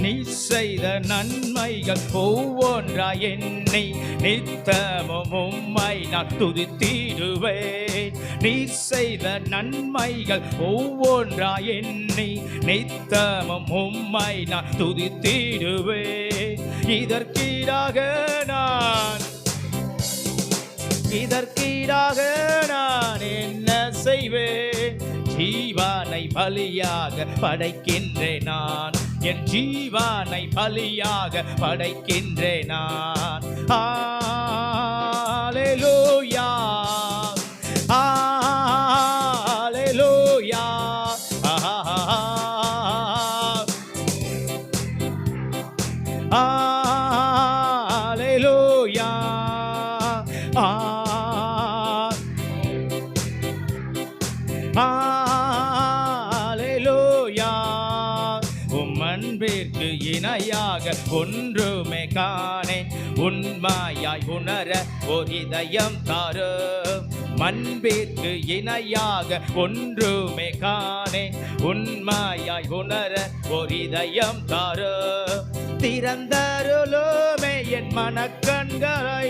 நீ செய்த நன்மைகள் ஒவ்வொன்றாய் எண்ணி நித்தமும் உம்மை நான் துதித்திடுவேன். நீ செய்த நன்மைகள் ஒவ்வொன்றாய் எண்ணி நித்தமும் உம்மை நான் துதித்திடுவேன். இதற்கீடாக நான் என்ன செய்வேன்? ஜீவானை பலியாக படைக்கின்றேன் நான், என் ஜீவானை பலியாக படைக்கின்றேன் நான். ஹல்லேலூயா, ஹல்லேலூயா, ஹல்லேலூயா, ஹல்லேலூயா. உம் அன்பிற்கு இணையாக ஒன்றுமே காணேன், உண்மையாய் உணர ஓர் இதயம் தாரும். அன்பிற்கு இணையாக ஒன்றுமே காணேன், உண்மையாய் உணர ஓர் இதயம் தாரும். திறந்தருளுமே என் மனக்கண்களை,